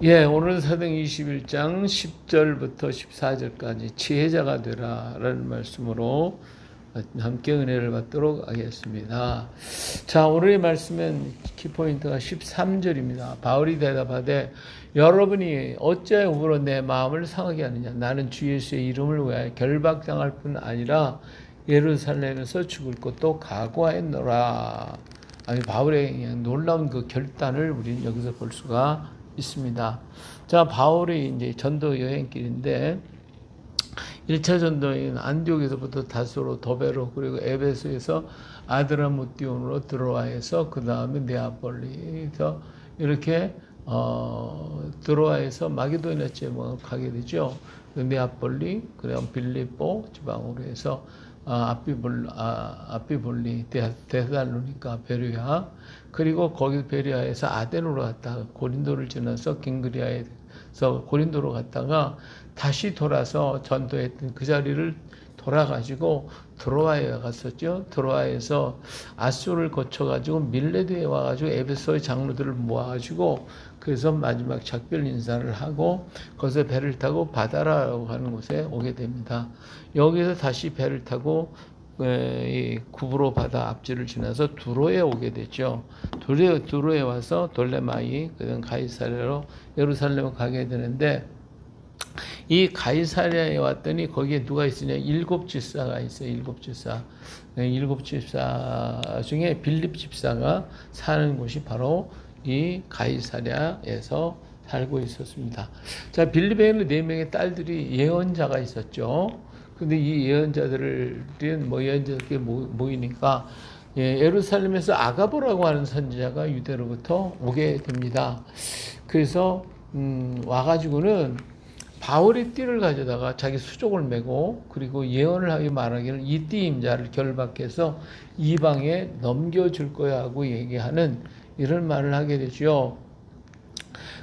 예, 오늘 사도행 21장 10절부터 14절까지 지혜자가 되라라는 말씀으로 함께 은혜를 받도록 하겠습니다. 자, 오늘의 말씀은 키포인트가 13절입니다. 바울이 대답하되 여러분이 어찌하여 우로 내 마음을 상하게 하느냐. 나는 주 예수의 이름을 위하여 결박당할 뿐 아니라 예루살렘에서 죽을 것도 각오하였노라. 아니, 바울의 놀라운 그 결단을 우리는 여기서 볼 수가 있습니다. 자, 바울이 이제 전도 여행길인데 1차 전도는 안디옥에서부터 다소로 도베로 그리고 에베소에서 아드라무띠온으로 들어와서 그 다음에 네아폴리에서 이렇게 들어와서 마게도니아 지방을 가게 되죠. 네아폴리 그다음 빌립보 지방으로 해서 아피볼리 데살로니가 베르야 그리고 거기 베르야에서 아덴으로 갔다가 고린도를 지나서 갱그리아에서 고린도로 갔다가 다시 돌아서 전도했던 그 자리를 돌아가지고 드로아에 갔었죠. 드로아에서 아수를 거쳐가지고 밀레드에 와가지고 에베소의 장로들을 모아가지고 그래서 마지막 작별 인사를 하고 거기서 배를 타고 바다라고 하는 곳에 오게 됩니다. 여기서 다시 배를 타고 이 구브로 바다 앞지를 지나서 두로에 오게 되죠. 두로에 와서 돌레마이 그다음 가이사랴로 예루살렘을 가게 되는데 이 가이사랴에 왔더니 거기에 누가 있으냐? 7 집사가 있어요. 7 집사. 7 집사 중에 빌립 집사가 사는 곳이 바로 이 가이사랴에서 살고 있었습니다. 자, 빌립에는 4명의 딸들이 예언자가 있었죠. 근데 이 예언자들은 예언자들이 모이니까 예루살렘에서 아가보라고 하는 선지자가 유대로부터 오게 됩니다. 그래서 와가지고는 바울의 띠를 가져다가 자기 수족을 메고 그리고 예언을 하여 말하기를 이 띠 임자를 결박해서 이방에 넘겨줄 거야 하고 얘기하는 이런 말을 하게 되죠.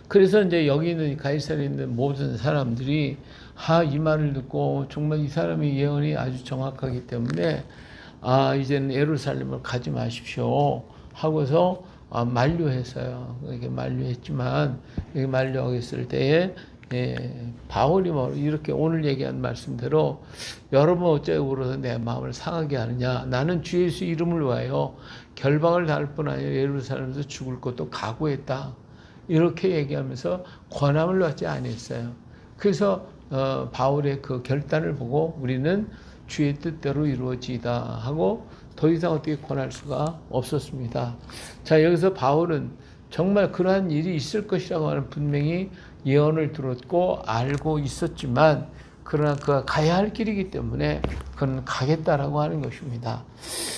그래서 이제 여기 있는 가이사랴에 있는 모든 사람들이 이 말을 듣고 정말 이 사람의 예언이 아주 정확하기 때문에 이제는 예루살렘을 가지 마십시오 하고서 만류했어요. 이렇게 만류했지만 이렇게 만류했을 때에 바울이 이렇게 오늘 얘기한 말씀대로 여러분 어찌하여 울어서 내 마음을 상하게 하느냐. 나는 주 예수 이름을 위하여 결박을 당할 뿐 아니라 예루살렘에서 죽을 것도 각오했다. 이렇게 얘기하면서 권함을 받지 않았어요. 그래서 바울의 그 결단을 보고 우리는 주의 뜻대로 이루어지다 하고 더 이상 어떻게 권할 수가 없었습니다. 자, 여기서 바울은 정말 그러한 일이 있을 것이라고 하는 분명히 예언을 들었고 알고 있었지만 그러나 그가 가야 할 길이기 때문에 그는 가겠다라고 하는 것입니다.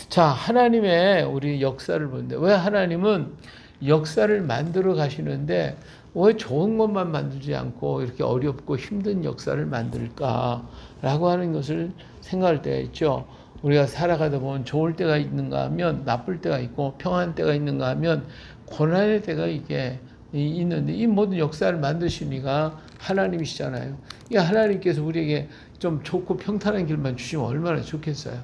자, 하나님의 우리 역사를 보는데 왜 하나님은 역사를 만들어 가시는데 왜 좋은 것만 만들지 않고 이렇게 어렵고 힘든 역사를 만들까라고 하는 것을 생각할 때가 있죠. 우리가 살아가다 보면 좋을 때가 있는가 하면 나쁠 때가 있고 평안한 때가 있는가 하면 고난의 때가 이게 있는데 이 모든 역사를 만드신 이가 하나님이시잖아요. 이 하나님께서 우리에게 좀 좋고 평탄한 길만 주시면 얼마나 좋겠어요.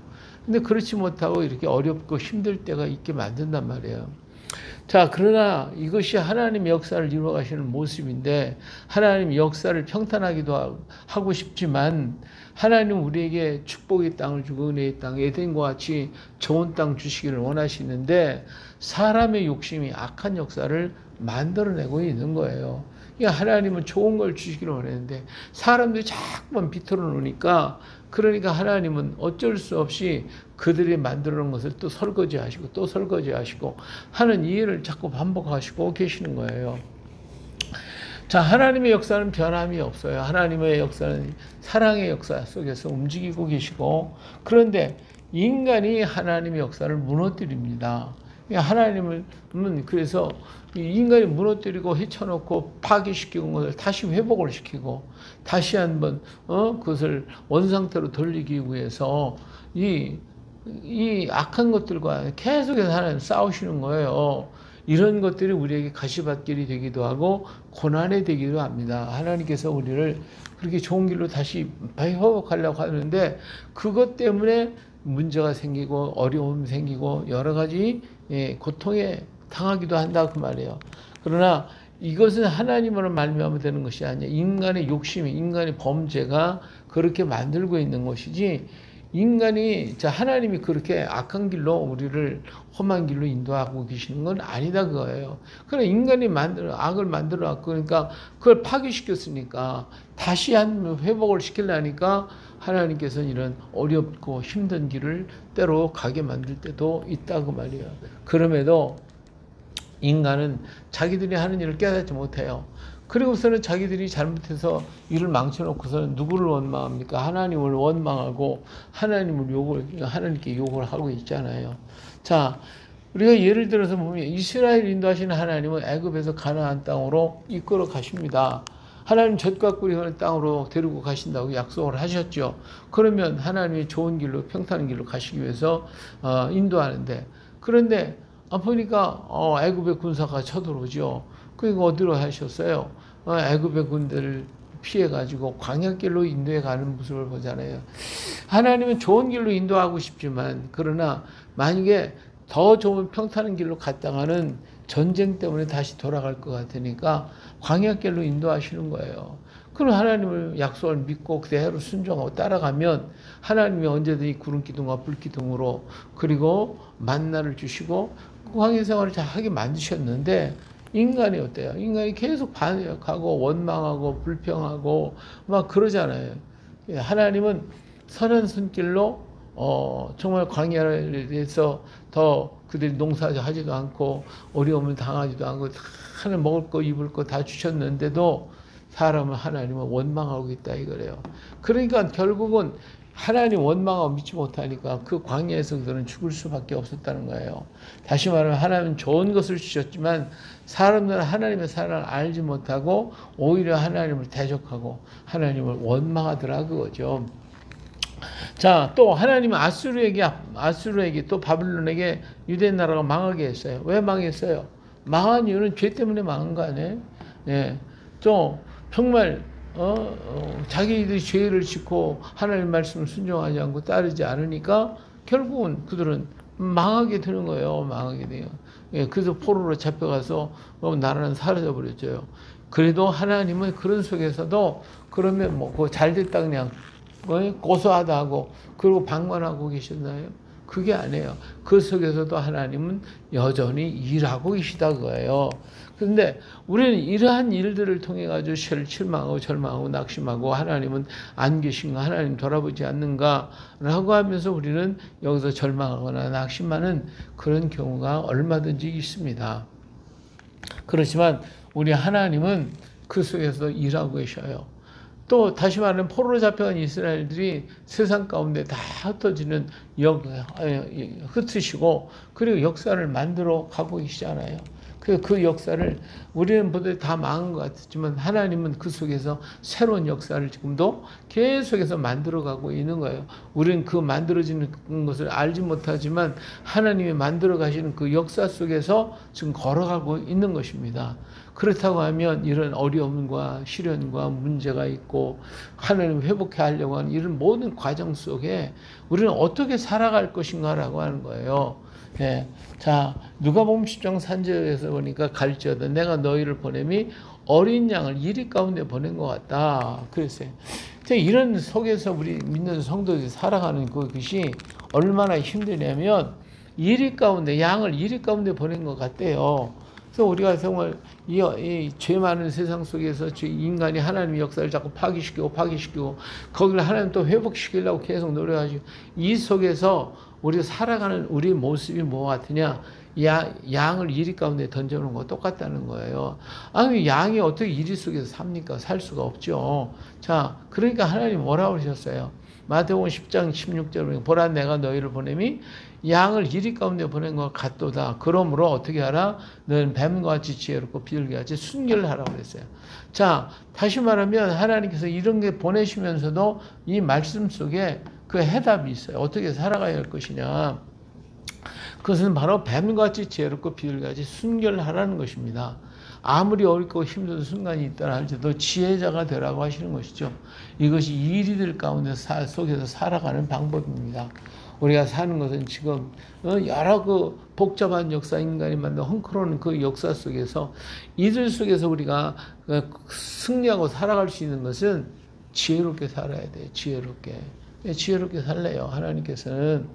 근데 그렇지 못하고 이렇게 어렵고 힘들 때가 있게 만든단 말이에요. 자, 그러나 이것이 하나님의 역사를 이루어 가시는 모습인데 하나님 역사를 평탄하기도 하고 싶지만 하나님 우리에게 축복의 땅을 주고 은혜의 땅, 에덴과 같이 좋은 땅 주시기를 원하시는데 사람의 욕심이 악한 역사를 만들어내고 있는 거예요. 하나님은 좋은 걸 주시기를 원했는데 사람들이 자꾸만 비틀어 놓으니까 그러니까 하나님은 어쩔 수 없이 그들이 만들어 놓은 것을 또 설거지하시고 또 설거지하시고 하는 이 일을 자꾸 반복하시고 계시는 거예요. 자, 하나님의 역사는 변함이 없어요. 하나님의 역사는 사랑의 역사 속에서 움직이고 계시고 그런데 인간이 하나님의 역사를 무너뜨립니다. 하나님은 그래서 인간이 무너뜨리고 헤쳐놓고 파괴시키고 것을 다시 회복을 시키고 다시 한번 그것을 원상태로 돌리기 위해서 이 악한 것들과 계속해서 하나님 싸우시는 거예요. 이런 것들이 우리에게 가시밭길이 되기도 하고 고난이 되기도 합니다. 하나님께서 우리를 그렇게 좋은 길로 다시 회복하려고 하는데 그것 때문에 문제가 생기고 어려움이 생기고 여러 가지 고통에 당하기도 한다 그 말이에요. 그러나 이것은 하나님으로 말미암아 되는 것이 아니야. 인간의 욕심이, 인간의 범죄가 그렇게 만들고 있는 것이지, 인간이, 하나님이 그렇게 악한 길로 우리를 험한 길로 인도하고 계시는 건 아니다 그거예요. 그래, 인간이 악을 만들어놨고, 그러니까 그걸 파괴시켰으니까 다시 회복을 시키려니까 하나님께서는 이런 어렵고 힘든 길을 때로 가게 만들 때도 있다고 말이에요. 그럼에도 인간은 자기들이 하는 일을 깨닫지 못해요. 그리고서는 자기들이 잘못해서 일을 망쳐놓고서는 누구를 원망합니까? 하나님을 원망하고 하나님께 욕을 하고 있잖아요. 자, 우리가 예를 들어서 보면 이스라엘 인도하시는 하나님은 애굽에서 가나안 땅으로 이끌어 가십니다. 하나님 젖과 꿀이 흐르는 땅으로 데리고 가신다고 약속을 하셨죠. 그러면 하나님이 좋은 길로, 평탄한 길로 가시기 위해서 인도하는데, 그런데 보니까 애굽의 군사가 쳐들어오죠. 그리고 어디로 하셨어요? 애굽의 군대를 피해가지고 광야길로 인도해 가는 모습을 보잖아요. 하나님은 좋은 길로 인도하고 싶지만, 그러나 만약에 더 좋은 평탄한 길로 갔다가는 전쟁 때문에 다시 돌아갈 것 같으니까 광야길로 인도하시는 거예요. 그럼 하나님을 약속을 믿고 그대로 순종하고 따라가면 하나님이 언제든지 구름 기둥과 불 기둥으로, 그리고 만나를 주시고 광야 생활을 잘 하게 만드셨는데, 인간이 어때요? 인간이 계속 반역하고 원망하고 불평하고 막 그러잖아요. 하나님은 선한 손길로 정말 광야에서 더 그들이 농사하지도 않고 어려움을 당하지도 않고 하늘 먹을 거 입을 거 다 주셨는데도 사람은 하나님을 원망하고 있다 이거래요. 그러니까 결국은 하나님 원망하고 믿지 못하니까 그 광야에서 그들은 죽을 수밖에 없었다는 거예요. 다시 말하면 하나님은 좋은 것을 주셨지만 사람들은 하나님의 사랑을 알지 못하고 오히려 하나님을 대적하고 하나님을 원망하더라 그거죠. 자, 또 하나님은 아수르에게 또 바빌론에게 유대 나라가 망하게 했어요. 왜 망했어요? 망한 이유는 죄 때문에 망한 거 아니에요? 예. 좀 정말 자기들이 죄를 짓고 하나님 말씀을 순종하지 않고 따르지 않으니까 결국은 그들은 망하게 되는 거예요. 망하게 돼요. 예, 그래서 포로로 잡혀가서 나라는 사라져 버렸죠. 그래도 하나님은 그런 속에서도 그러면 뭐 잘 됐다 그냥 고소하다 하고 그리고 방관하고 계셨나요? 그게 아니에요. 그 속에서도 하나님은 여전히 일하고 계시다 그거예요. 그런데 우리는 이러한 일들을 통해 가지고 실망하고 절망하고 낙심하고 하나님은 안 계신가, 하나님 돌아보지 않는가라고 하면서 우리는 여기서 절망하거나 낙심하는 그런 경우가 얼마든지 있습니다. 그렇지만 우리 하나님은 그 속에서 일하고 계셔요. 또 다시 말하면 포로로 잡혀간 이스라엘들이 세상 가운데 다 흩어지는 흩으시고 그리고 역사를 만들어 가고 계시잖아요. 그 역사를 우리는 보다 다 망한 것 같지만 하나님은 그 속에서 새로운 역사를 지금도 계속해서 만들어가고 있는 거예요. 우리는 그 만들어지는 것을 알지 못하지만 하나님이 만들어 가시는 그 역사 속에서 지금 걸어가고 있는 것입니다. 그렇다고 하면 이런 어려움과 시련과 문제가 있고 하나님 회복해 하려고 하는 이런 모든 과정 속에 우리는 어떻게 살아갈 것인가라고 하는 거예요. 예. 자, 누가복음 10장 3절에서 보니까 갈지어다 내가 너희를 보냄이 어린 양을 이리 가운데 보낸 것 같다. 그랬어요. 이런 속에서 우리 믿는 성도들이 살아가는 그것이 얼마나 힘드냐면 이리 가운데 양을 이리 가운데 보낸 것 같대요. 그래서 우리가 정말 이 죄 많은 세상 속에서 인간이 하나님의 역사를 자꾸 파괴시키고 거기를 하나님 또 회복시키려고 계속 노력하시고 이 속에서 우리가 살아가는 우리 모습이 뭐 같으냐? 양을 이리 가운데 던져놓은 거 똑같다는 거예요. 아니, 양이 어떻게 이리 속에서 삽니까? 살 수가 없죠. 자, 그러니까 하나님 뭐라고 그러셨어요? 마태복음 10장 16절에 보라 내가 너희를 보냄이 양을 이리 가운데 보낸 것 같도다. 그러므로 어떻게 하라? 너는 뱀같이 지혜롭고 비둘기같이 순결을 하라고 그랬어요. 자, 다시 말하면 하나님께서 이런 게 보내시면서도 이 말씀 속에 그 해답이 있어요. 어떻게 살아가야 할 것이냐. 그것은 바로 뱀같이 지혜롭고 비둘기같이 순결하라는 것입니다. 아무리 어렵고 힘든 순간이 있다라 할지라도 지혜자가 되라고 하시는 것이죠. 이것이 일이들 가운데 속에서 살아가는 방법입니다. 우리가 사는 것은 지금 여러 그 복잡한 역사, 인간이 만든 헝클어는 그 역사 속에서 이들 속에서 우리가 승리하고 살아갈 수 있는 것은 지혜롭게 살아야 돼요. 지혜롭게 살래요. 하나님께서는.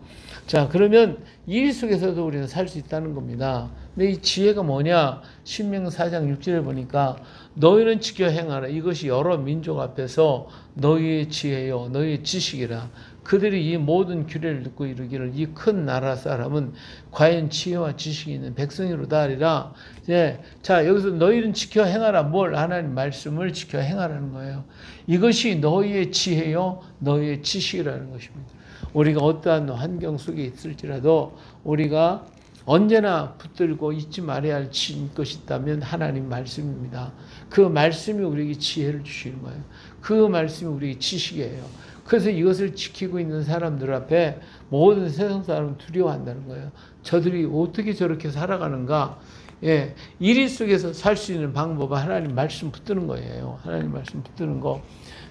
자, 그러면 이 속에서도 우리는 살 수 있다는 겁니다. 근데 이 지혜가 뭐냐? 신명 4장 6절에 보니까 너희는 지켜 행하라. 이것이 여러 민족 앞에서 너희의 지혜요, 너희의 지식이라. 그들이 이 모든 규례를 듣고 이르기를 이 큰 나라 사람은 과연 지혜와 지식이 있는 백성이로다 하리라. 예. 자, 여기서 너희는 지켜 행하라. 뭘? 하나님 말씀을 지켜 행하라는 거예요. 이것이 너희의 지혜요, 너희의 지식이라는 것입니다. 우리가 어떠한 환경 속에 있을지라도 우리가 언제나 붙들고 잊지 말아야 할 것이 있다면 하나님 말씀입니다. 그 말씀이 우리에게 지혜를 주시는 거예요. 그 말씀이 우리에게 지식이에요. 그래서 이것을 지키고 있는 사람들 앞에 모든 세상 사람은 두려워한다는 거예요. 저들이 어떻게 저렇게 살아가는가? 예, 이리 속에서 살 수 있는 방법은 하나님 말씀 붙드는 거예요. 하나님 말씀 붙드는 거.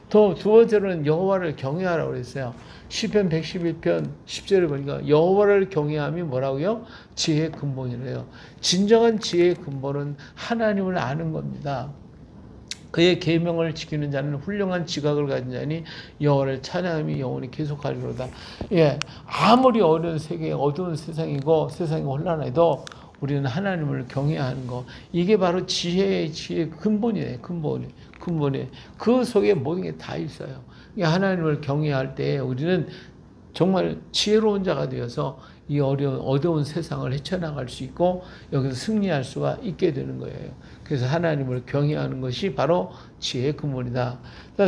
또 두 번째로는 여호와를 경외하라고 그랬어요. 시편 111편 10절에 보니까 여호와를 경외함이 뭐라고요? 지혜의 근본이래요. 진정한 지혜의 근본은 하나님을 아는 겁니다. 그의 계명을 지키는 자는 훌륭한 지각을 가진 자니 여호와를 찬양함이 영원히 계속하리로다. 예, 아무리 어려운 세계, 어두운 세상이고 세상이 혼란해도 우리는 하나님을 경외하는 거. 이게 바로 지혜의 근본이에요. 근본이. 그 속에 모든 게 다 있어요. 하나님을 경외할 때 우리는 정말 지혜로운 자가 되어서 이 어려운 세상을 헤쳐나갈 수 있고 여기서 승리할 수가 있게 되는 거예요. 그래서 하나님을 경외하는 것이 바로 지혜의 근본이다.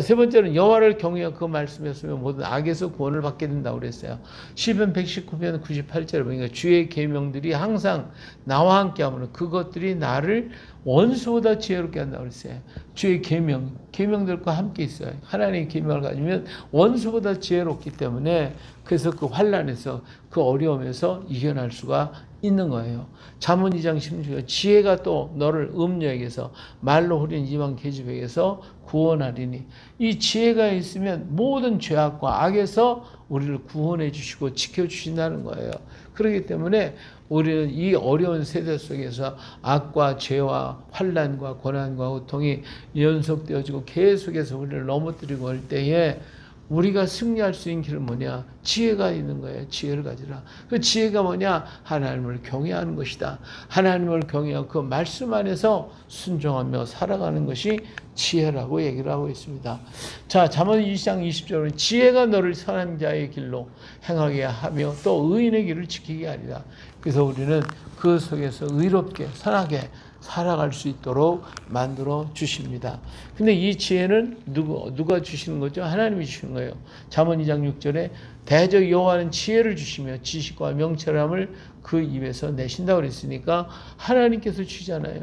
세 번째는 여호와를 경외하고 그 말씀이었으면 모든 악에서 구원을 받게 된다고 그랬어요. 시편 119편 98절에 보니까 주의 계명들이 항상 나와 함께하면 그것들이 나를 원수보다 지혜롭게 한다고 그랬어요. 주의 계명들과 함께 있어요. 하나님의 계명을 가지면 원수보다 지혜롭기 때문에 그래서 그 환난에서 그 어려움에서 이겨낼 수가 있는 거예요. 잠언 2장 16절 지혜가 또 너를 음녀에게서 말로 후린 이방 계집에게서 구원하리니 이 지혜가 있으면 모든 죄악과 악에서 우리를 구원해 주시고 지켜 주신다는 거예요. 그렇기 때문에 우리는 이 어려운 세대 속에서 악과 죄와 환난과 고난과 고통이 연속되어지고 계속해서 우리를 넘어뜨리고 할 때에 우리가 승리할 수 있는 길은 뭐냐? 지혜가 있는 거예요. 지혜를 가지라. 그 지혜가 뭐냐? 하나님을 경외하는 것이다. 하나님을 경외하고 그 말씀 안에서 순종하며 살아가는 것이 지혜라고 얘기를 하고 있습니다. 자, 잠언 20장 20절은 지혜가 너를 선한 자의 길로 행하게 하며 또 의인의 길을 지키게 하리라. 그래서 우리는 그 속에서 의롭게 선하게 살아갈 수 있도록 만들어 주십니다. 근데 이 지혜는 누가 주시는 거죠? 하나님이 주시는 거예요. 잠언 2장 6절에 대적 여호와는 지혜를 주시며 지식과 명철함을 그 입에서 내신다고 그랬으니까 하나님께서 주잖아요.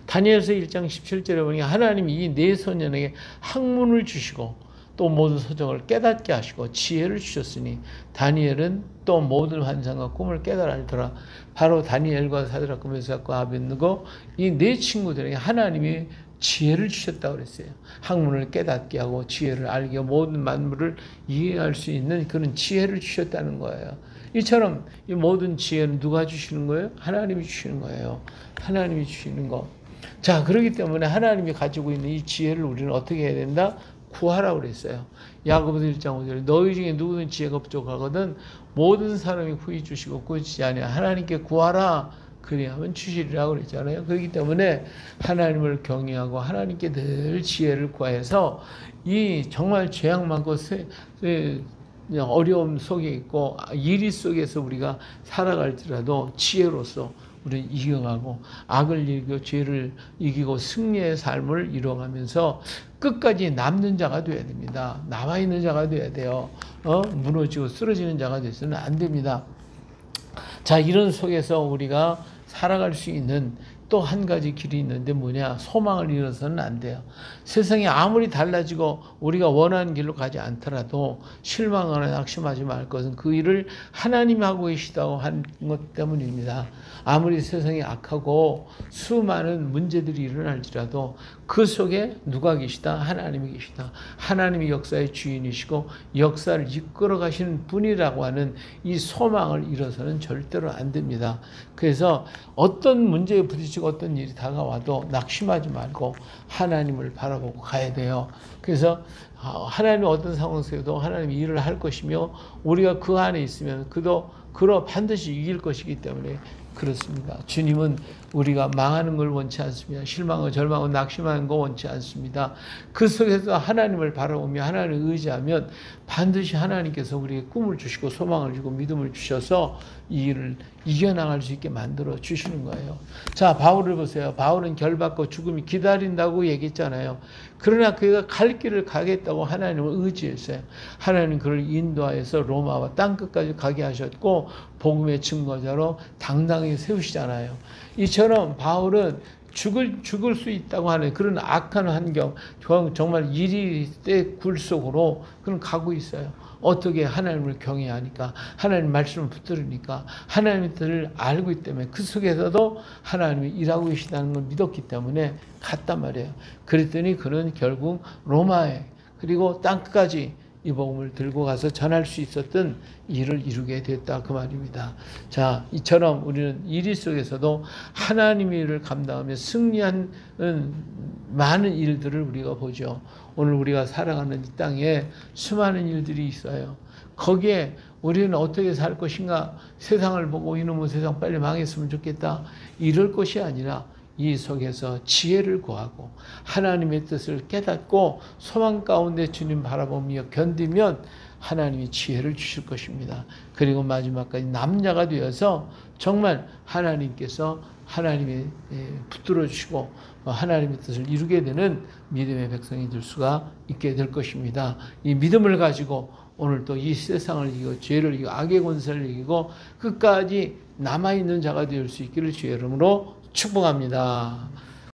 다니엘서 1장 17절에 보니 하나님이 이 네 소년에게 학문을 주시고 또 모든 서정을 깨닫게 하시고 지혜를 주셨으니 다니엘은 또 모든 환상과 꿈을 깨달았더라. 바로 다니엘과 사드락과 메삭과 아벳느고 이 네 친구들에게 하나님이 지혜를 주셨다고 그랬어요. 학문을 깨닫게 하고 지혜를 알게 하고 모든 만물을 이해할 수 있는 그런 지혜를 주셨다는 거예요. 이처럼 이 모든 지혜는 누가 주시는 거예요? 하나님이 주시는 거예요. 하나님이 주시는 거. 자, 그렇기 때문에 하나님이 가지고 있는 이 지혜를 우리는 어떻게 해야 된다? 구하라고 그랬어요. 야고보서 1장 5절에 너희 중에 누구든 지혜가 부족하거든 모든 사람이 후히 주시고 꾸짖지 아니하여 하나님께 구하라 그리하면 주시리라고 그랬잖아요. 그렇기 때문에 하나님을 경외하고 하나님께 늘 지혜를 구해서 이 정말 죄악 많고 어려움 속에 있고 이리 속에서 우리가 살아갈지라도 지혜로서 우리는 이겨가고 악을 이기고 죄를 이기고 승리의 삶을 이뤄가면서 끝까지 남는 자가 되어야 됩니다. 남아있는 자가 되어야 돼요. 무너지고 쓰러지는 자가 되어서는 안 됩니다. 자, 이런 속에서 우리가 살아갈 수 있는 또 한 가지 길이 있는데 뭐냐? 소망을 잃어서는 안 돼요. 세상이 아무리 달라지고 우리가 원하는 길로 가지 않더라도 실망하거나 낙심하지 말 것은 그 일을 하나님이 하고 계시다고 한 것 때문입니다. 아무리 세상이 악하고 수많은 문제들이 일어날지라도 그 속에 누가 계시다? 하나님이 계시다. 하나님이 역사의 주인이시고 역사를 이끌어 가시는 분이라고 하는 이 소망을 잃어서는 절대로 안 됩니다. 그래서 어떤 문제에 부딪히고 어떤 일이 다가와도 낙심하지 말고 하나님을 바라보고 가야 돼요. 그래서 하나님은 어떤 상황 속에도 하나님이 일을 할 것이며 우리가 그 안에 있으면 그도 반드시 이길 것이기 때문에 그렇습니다. 주님은 우리가 망하는 걸 원치 않습니다. 실망하고 절망하고 낙심하는 거 원치 않습니다. 그 속에서 하나님을 바라보며 하나님을 의지하면 반드시 하나님께서 우리에게 꿈을 주시고 소망을 주고 믿음을 주셔서 이 일을 이겨나갈 수 있게 만들어 주시는 거예요. 자, 바울을 보세요. 바울은 결박과 죽음이 기다린다고 얘기했잖아요. 그러나 그가 갈 길을 가겠다고 하나님을 의지했어요. 하나님 그를 인도하여서 로마와 땅끝까지 가게 하셨고 복음의 증거자로 당당히 세우시잖아요. 이처럼 바울은 죽을 수 있다고 하는 그런 악한 환경, 정말 일이 때 굴 속으로 그런 가고 있어요. 어떻게 하나님을 경외하니까, 하나님 말씀을 붙들으니까, 하나님의 뜻을 알고 있기 때문에 그 속에서도 하나님이 일하고 계시다는 걸 믿었기 때문에 갔단 말이에요. 그랬더니 그는 결국 로마에 그리고 땅끝까지 이 복음을 들고 가서 전할 수 있었던 일을 이루게 됐다 그 말입니다. 자, 이처럼 우리는 일 속에서도 하나님의 일을 감당하며 승리한 많은 일들을 우리가 보죠. 오늘 우리가 살아가는 이 땅에 수많은 일들이 있어요. 거기에 우리는 어떻게 살 것인가, 세상을 보고 이놈의 세상 빨리 망했으면 좋겠다 이럴 것이 아니라 이 속에서 지혜를 구하고 하나님의 뜻을 깨닫고 소망 가운데 주님 바라보며 견디면 하나님이 지혜를 주실 것입니다. 그리고 마지막까지 남자가 되어서 정말 하나님께서 하나님이 붙들어 주시고 하나님의 뜻을 이루게 되는 믿음의 백성이 될 수가 있게 될 것입니다. 이 믿음을 가지고 오늘 또 이 세상을 이기고 죄를 이기고 악의 권세를 이기고 끝까지 남아있는 자가 될 수 있기를 주의 이름으로 축복합니다.